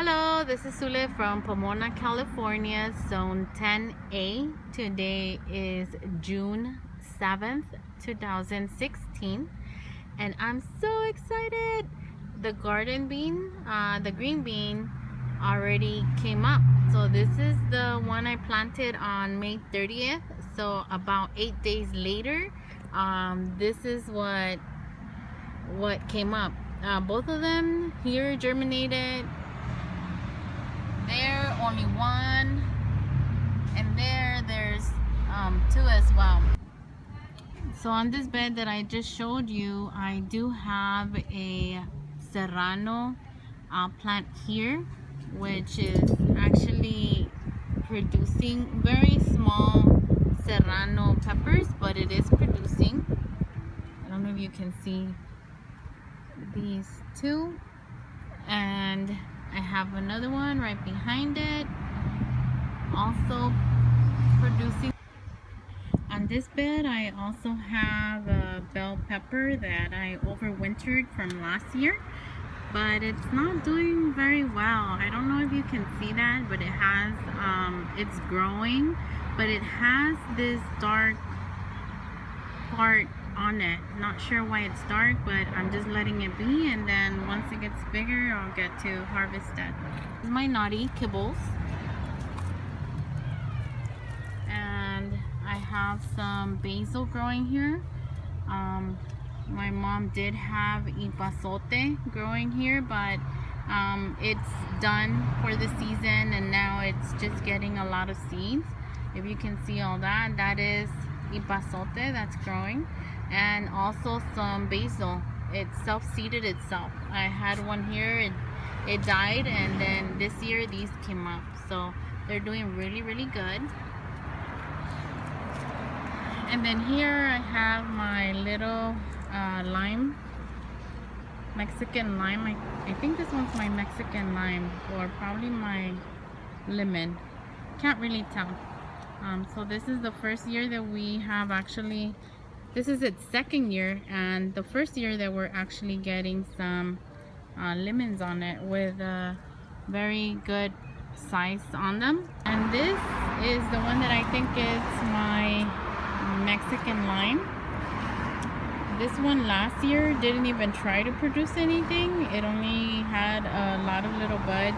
Hello, this is Sule from Pomona, California, Zone 10A. Today is June 7th, 2016, and I'm so excited. The garden bean, the green bean, already came up. So this is the one I planted on May 30th. So about 8 days later, this is what came up. Both of them here germinated. There, only one, and there's two as well. So on this bed that I just showed you, I do have a serrano plant here, which is actually producing very small serrano peppers, but it is producing. I don't know if you can see these two, and I have another one right behind it, also producing. On this bed, I also have a bell pepper that I overwintered from last year, but it's not doing very well. I don't know if you can see that, but it has, it's growing, but it has this dark part on it. Not sure why it's dark, but I'm just letting it be, and then once it gets bigger, I'll get to harvest it. This is my naughty kibbles, and I have some basil growing here. My mom did have ipazote growing here, but it's done for the season, and now it's just getting a lot of seeds. If you can see all that, that is ipazote that's growing, and also some basil. It self-seeded itself. I had one here, it died, and then this year these came up, so they're doing really good. And then here I have my little lime, Mexican lime. I think this one's my Mexican lime, or probably my lemon, can't really tell. So this is the first year that we have actually, this is its second year, and the first year that we're actually getting some lemons on it with a very good size on them. And this is the one that I think is my Mexican lime. This one last year didn't even try to produce anything. It only had a lot of little buds,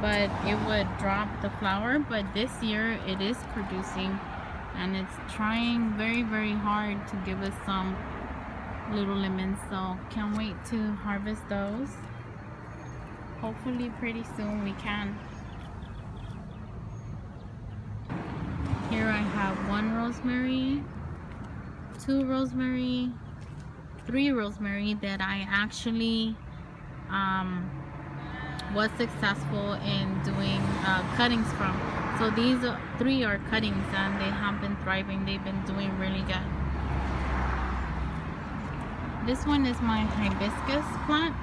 but it would drop the flower. But this year it is producing, and it's trying very hard to give us some little lemons, so can't wait to harvest those. Hopefully pretty soon we can. Here I have one rosemary, two rosemary, three rosemary that I actually was successful in doing cuttings from. So these three are cuttings, and they have been thriving. They've been doing really good. This one is my hibiscus plant.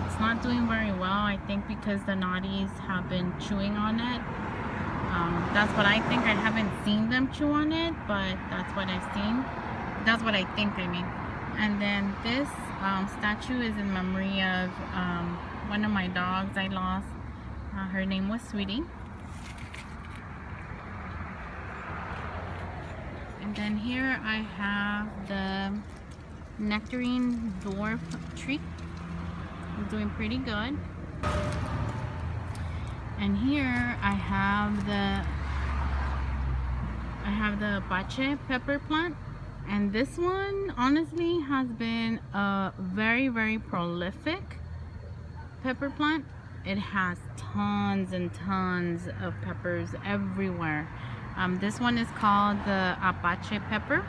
It's not doing very well, I think because the naughties have been chewing on it. That's what I think. I haven't seen them chew on it, but that's what I've seen. That's what I think, I mean. And then this statue is in memory of one of my dogs I lost. Her name was Sweetie. And then here I have the nectarine dwarf tree. It's doing pretty good. And here I have the apache pepper plant, and this one honestly has been a very prolific pepper plant. It has tons and tons of peppers everywhere. This one is called the apache pepper.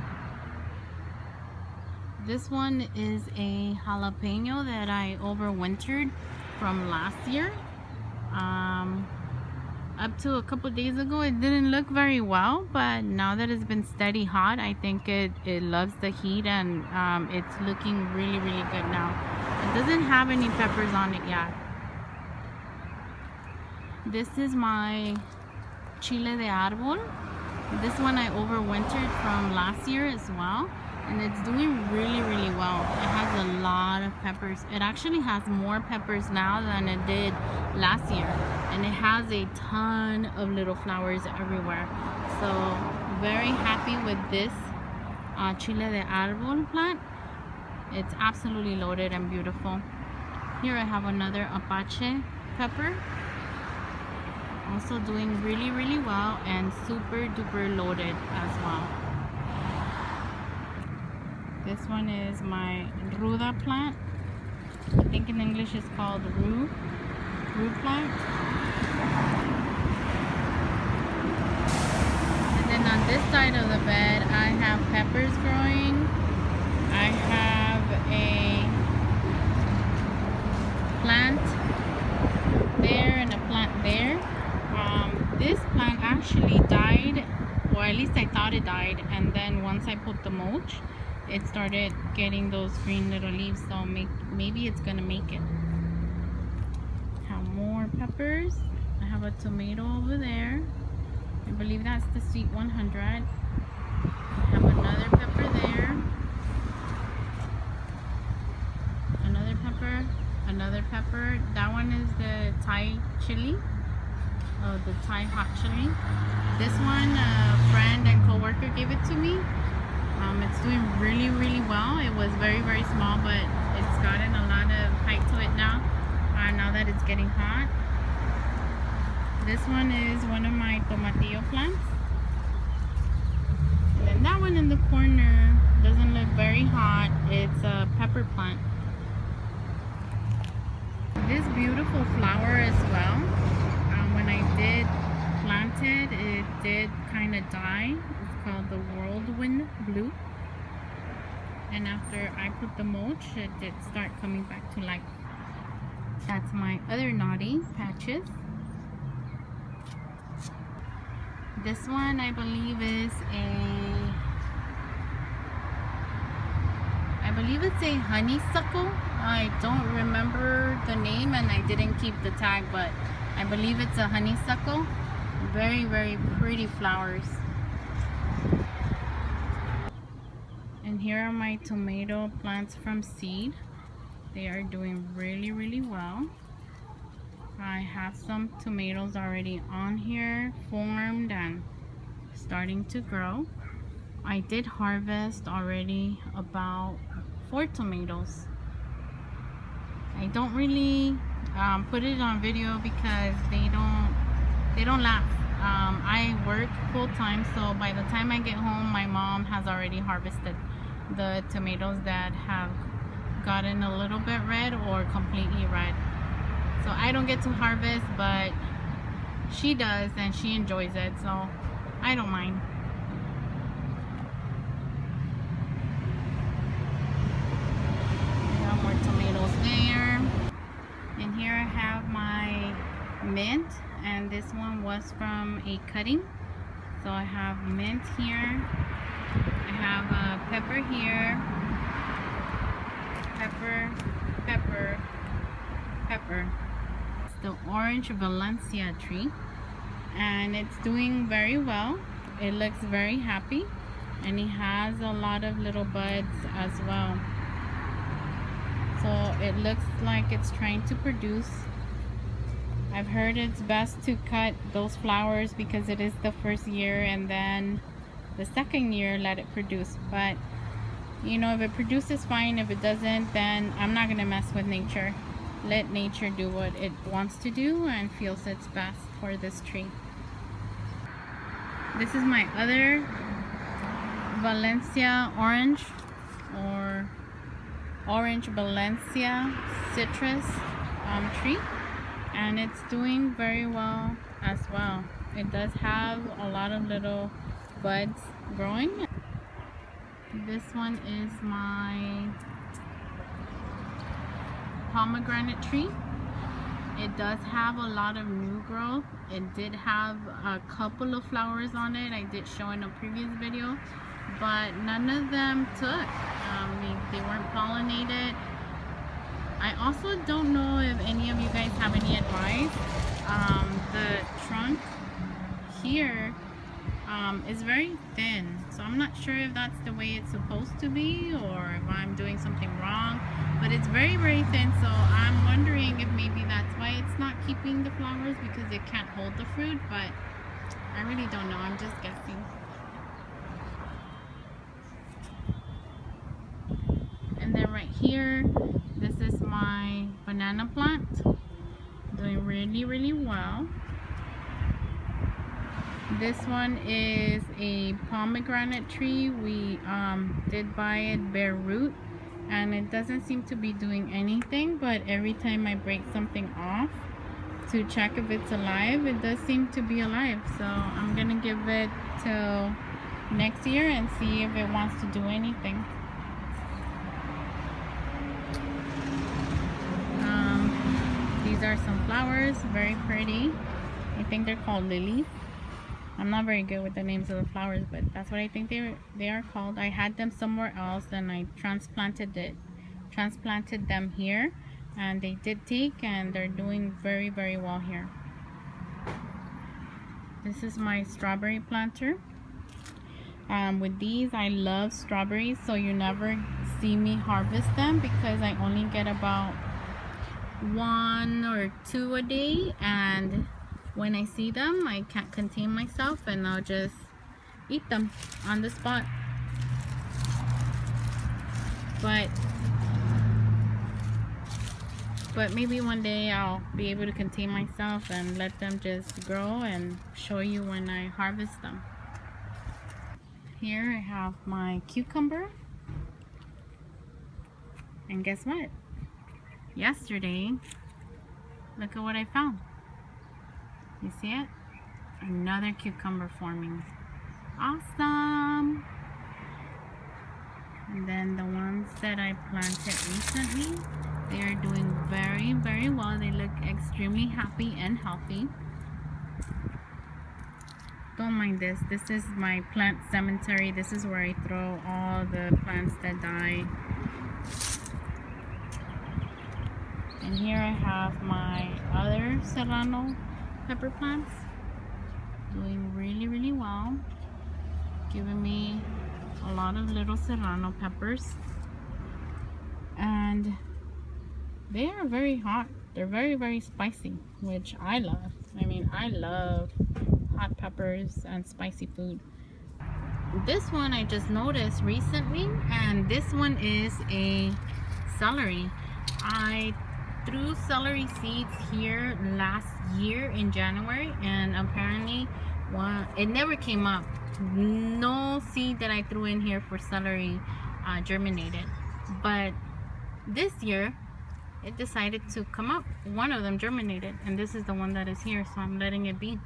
This one is a jalapeno that I overwintered from last year. Up to a couple days ago it didn't look very well, but now that it's been steady hot, I think it loves the heat, and it's looking really good now. It doesn't have any peppers on it yet. This is my chile de árbol. This one I overwintered from last year as well, and it's doing really well. It has a lot of peppers. It actually has more peppers now than it did last year, and it has a ton of little flowers everywhere. So very happy with this chile de árbol plant. It's absolutely loaded and beautiful. Here I have another Apache pepper, also doing really well and super duper loaded as well. This one is my ruda plant. I think in English it's called rue plant. And then on this side of the bed I have peppers growing. I have a plant there and a plant there. This plant actually died, or at least I thought it died, and then once I put the mulch, it started getting those green little leaves, so maybe it's gonna make it. Have more peppers. I have a tomato over there. I believe that's the Sweet 100. I have another pepper there. Another pepper. That one is the Thai chili. Oh, the Thai hot chili. This one, a friend and co-worker gave it to me. It's doing really well. It was very small, but it's gotten a lot of height to it now. Now that it's getting hot. This one is one of my tomatillo plants. And then that one in the corner doesn't look very hot. It's a pepper plant. This beautiful flower as well. When I did plant it, it did kind of die. It's called the whirlwind blue. And after I put the mulch, it did start coming back to life. That's my other naughty patches. This one I believe is it's a honeysuckle. I don't remember the name and I didn't keep the tag, but I believe it's a honeysuckle. Very pretty flowers. And here are my tomato plants from seed. They are doing really well. I have some tomatoes already on here, formed and starting to grow. I did harvest already about 4 tomatoes. I don't really put it on video because they don't last. I work full-time, so by the time I get home my mom has already harvested the tomatoes that have gotten a little bit red or completely red. So I don't get to harvest, but she does and she enjoys it, so I don't mind. Got more tomatoes there. And here I have my mint, and this one was from a cutting. So I have mint here. I have a pepper here. Pepper. It's the orange Valencia tree, and it's doing very well. It looks very happy, and it has a lot of little buds as well. So it looks like it's trying to produce. I've heard it's best to cut those flowers because it is the first year, and then the second year let it produce. But you know, if it produces, fine. If it doesn't, then I'm not gonna mess with nature. Let nature do what it wants to do and feels it's best for this tree. This is my other Valencia orange, or orange Valencia citrus tree, and it's doing very well as well. It does have a lot of little buds growing. This one is my pomegranate tree. It does have a lot of new growth. It did have a couple of flowers on it. I did show in a previous video, but none of them took. They weren't pollinated. I also don't know if any of you guys have any advice. The trunk here is very thin, so I'm not sure if that's the way it's supposed to be or if I'm doing something wrong, but it's very thin, so I'm wondering if maybe that's why it's not keeping the flowers because it can't hold the fruit, but I really don't know. I'm just guessing. And then right here, this is my banana plant, doing really well. This one is a pomegranate tree. We did buy it bare root, and it doesn't seem to be doing anything, but every time I break something off to check if it's alive, it does seem to be alive. So I'm gonna give it till next year and see if it wants to do anything. These are some flowers, very pretty. I think they're called lilies. I'm not very good with the names of the flowers, but that's what I think they are called. I had them somewhere else and I transplanted them here, and they did take, and they're doing very well here. This is my strawberry planter. With these, I love strawberries, so you never see me harvest them because I only get about 1 or 2 a day, and when I see them, I can't contain myself and I'll just eat them on the spot. But maybe one day I'll be able to contain myself and let them just grow and show you when I harvest them. Here I have my cucumber, and guess what? Yesterday, look at what I found. You see it? Another cucumber forming. Awesome! And then the ones that I planted recently, they are doing very well. They look extremely happy and healthy. Don't mind this. This is my plant cemetery. This is where I throw all the plants that die. And here I have my other serrano pepper plants, doing really well, giving me a lot of little serrano peppers, and they are very hot. They're very spicy, which I love. I mean, I love hot peppers and spicy food. This one I just noticed recently, and this one is a celery. I threw celery seeds here last year in January, and apparently it never came up. No seed that I threw in here for celery germinated, but this year it decided to come up. One of them germinated, and this is the one that is here, so I'm letting it be.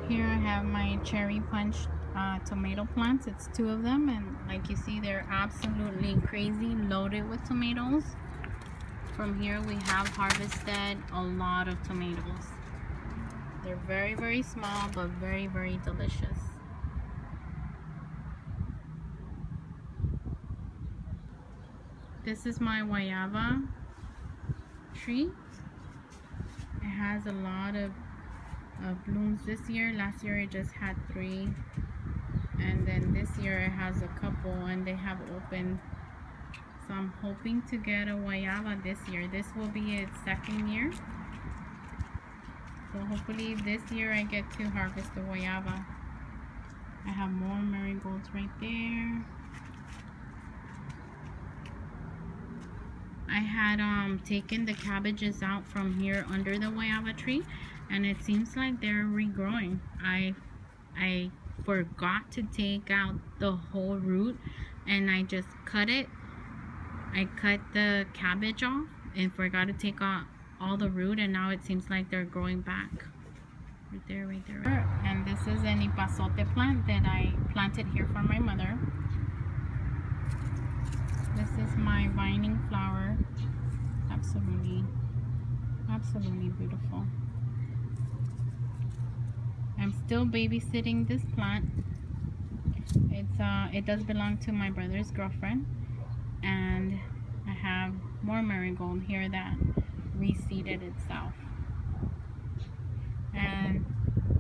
Here I have my cherry punch tomato plants. It's 2 of them, and like you see, they're absolutely crazy loaded with tomatoes. From here we have harvested a lot of tomatoes. They're very small, but very delicious. This is my guayaba tree. It has a lot of blooms this year. Last year it just had 3, and then this year it has a couple, and they have opened. So I'm hoping to get a guayaba this year. This will be its 2nd year. So hopefully this year I get to harvest the guayaba. I have more marigolds right there. I had taken the cabbages out from here under the guayaba tree, and it seems like they're regrowing. I forgot to take out the whole root, and I just cut it. I cut the cabbage off and forgot to take out all the root, and now it seems like they're growing back. Right there. And this is an ipazote plant that I planted here for my mother. This is my vining flower. Absolutely beautiful. I'm still babysitting this plant. It does belong to my brother's girlfriend, and I have more marigold here that reseeded itself. And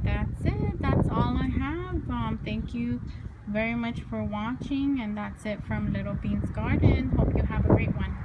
that's it. That's all I have. Thank you very much for watching, and that's it from Little Beans Garden. Hope you have a great one.